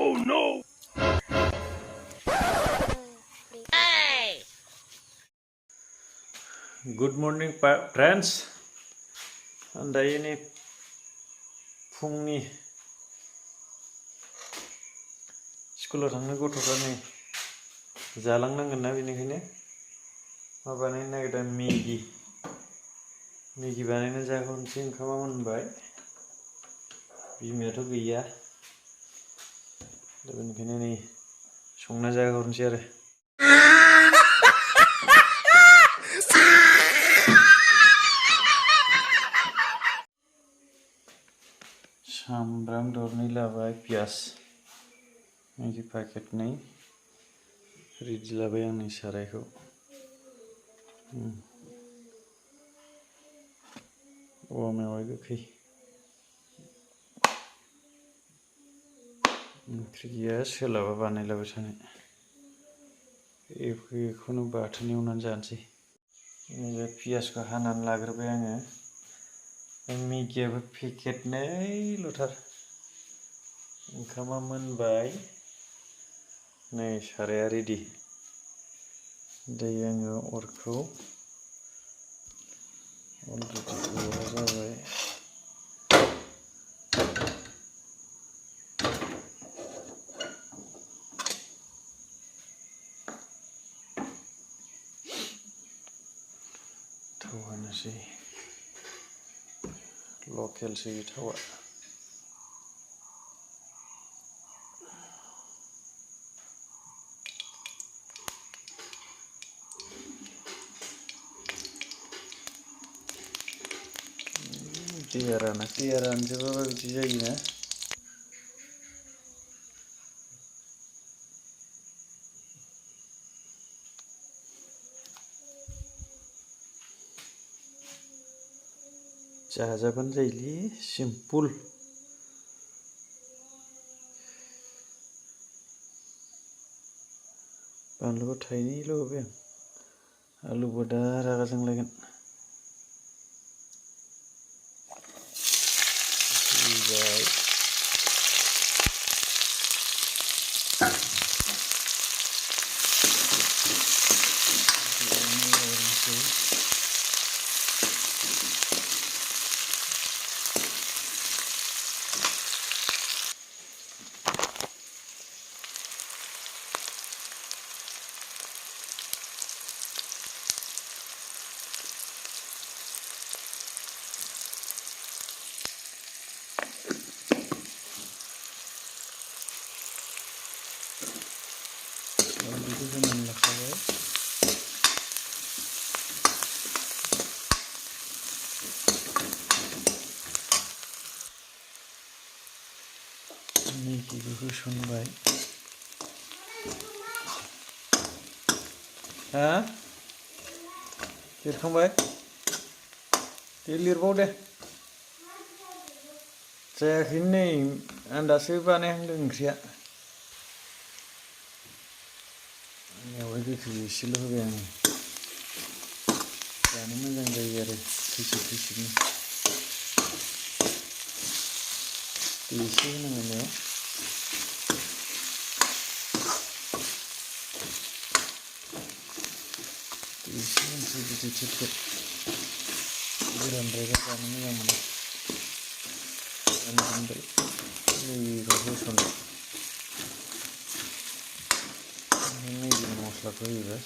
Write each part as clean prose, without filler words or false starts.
Oh no! Good morning, friends. दायो नै फुंनि स्कुलाव थांनो गथ'फ्रा नै जालांनांगोन ना बेनिखायनो मा बानायनो नागिरदों मेगि बानायना जाहोनोसै ओंखामा मोनबाय बिमायाथ' गैया दा बेनिखायनो नै संना जाहोहरनोसै आरो सामब्राम दरनै लाबाय पियास मेगि पाकेटनै रेडि लाबाय आं नै सारायखौ औवा मेवाइ गोखै ओंख्रि गैया सोलाबा बानायलाबाय थानो बेखौनो बाथोन एवनानै जानोसै बे पियासखौ हानानै लाग्रोबाय आङो मेगियाबो पेकेटनैल'थार ओंखामा मोनबाय नै साराया रेडि दायो आङो अरखौ अलरेडि अरा जाबाय थाव होनोसै लकेलसो बे थावा दैया रानजोबाबा बिदि जायोना जाजाबानो जायोलै सिम्पोल बानलुखौ थाइनैल' होबाय आं आलुबो दा रागा जोंलायगोन होबाय बेखौ होनानै लाखाबाय मेगिखौ होसनबाय हा लिरखांबाय दे लिरबाव दे जायाखै नै आं दासो बानायहांदों ओंख्रिया मेवाइ गोखै एसेल' होबाय आङो जानो मोजां जायो आरो खैसिब खैसिबनो दै एसे होनांगोन बेयाव दै एसे होनोसै बिदै थेब थेब गोरानद्रायबा जानो मोजां मोनो ओमफ्राय मेगिखौ होसनबाय मेगि मस्लाखौ होयोबा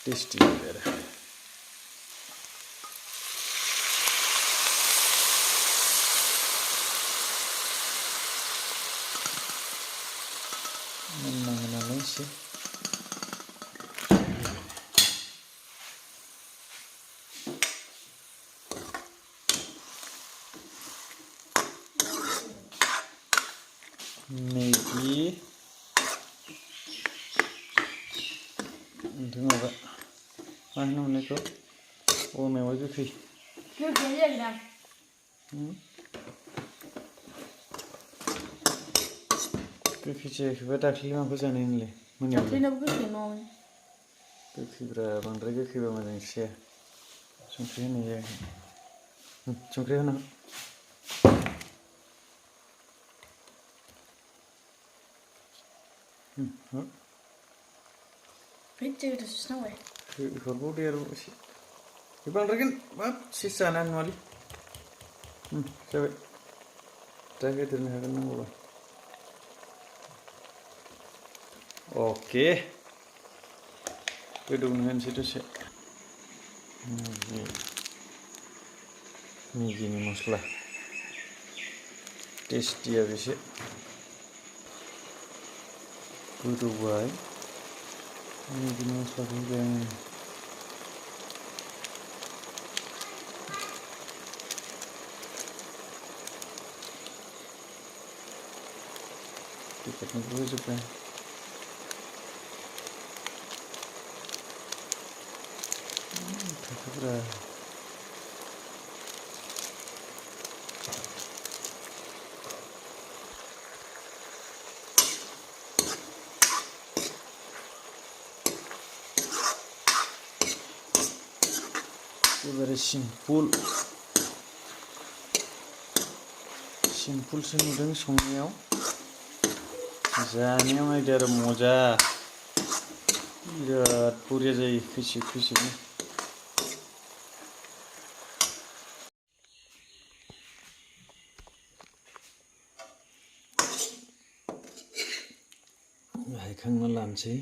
टेस्टि जायो आरो मोननांगोन नालाय एसे मेगि ओमफ्राय माबा मा होनोमोन बेखौ औवा मेवाइ गोखै गोखै जायाखैबा दाख्लै माखौ जानाय नोंलाय मोनायाव गोखैब्रा बांद्राय गोखैबा मोजां जाया संख्रि होनाय जायाखै संख्रि होनांगौ Bitte, das ist neu. Hurbo dia ru si. Ibang rekin, bab sisa nan wali. Coba. Jaga terus hakan nang bola. Oke. Kedungan situ sih. Ini gini masalah. Tes dia bisa. Kudu baik. Ini gini masalah juga. Kita tunggu juga. Berapa? Very simple sih नुदों संनायाव जानायाव आयदा आरो मजा बिराद बरिया जायो खैसिब खैसिबनो हायखांना लानोसै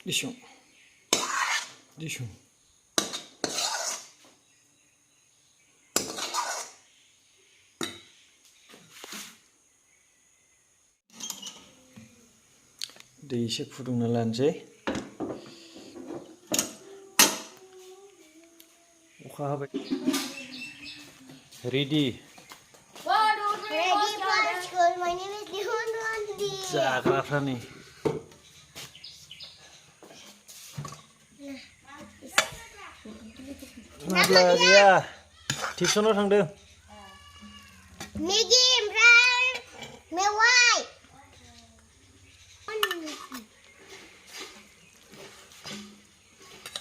Dishung. दै एसे फुदुंना लानोसै अखा हाबाय रेडि जाग्राफ्रा नै माब्ला गैया टिउसनाव थांदों मेगि ओमफ्राय मेवाइ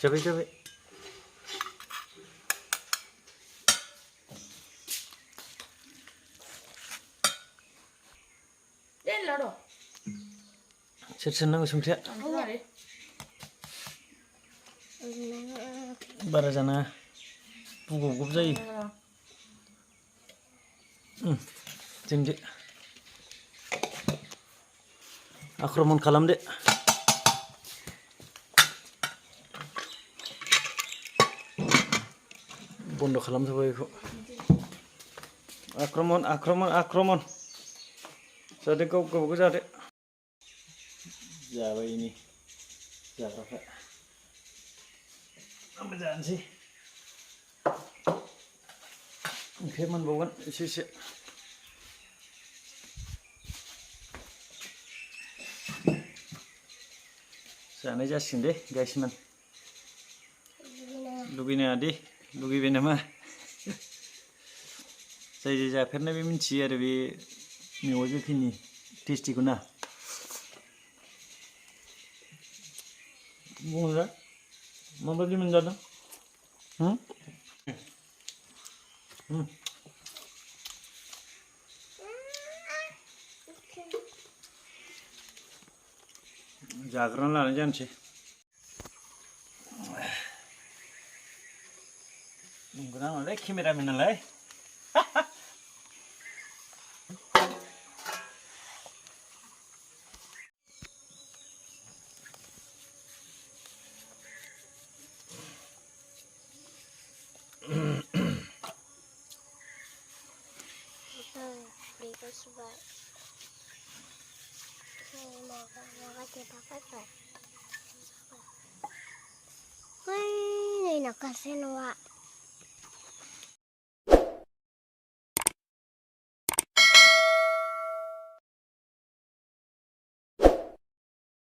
जाबाय सोर नांगौ संख्रिया बारा जानाङा बुगब जायो जोंदो आक्रमन खालामदो बन्द खालामथ'बाय बेखौ आक्रमन जादो गावबागाव जादो जाबाय इनि जाग्राफ्रा आंबो जानोसै ओंख्रि मोनबावगोन एसे जानाय जासिगोन दे गाइसमोन लुगैनाङा दे लुगैबाय नामा जाय जाफेरनाय बे मिन्थियो आरो बे मेवाइ गोखैनि टेस्टिखौ ना बुंजा माबायदि मोनजादों जाग्रोना लानाय जानोसै नंगौना नङालै केमेरामेन नालाय Hui, nakasih nuwa.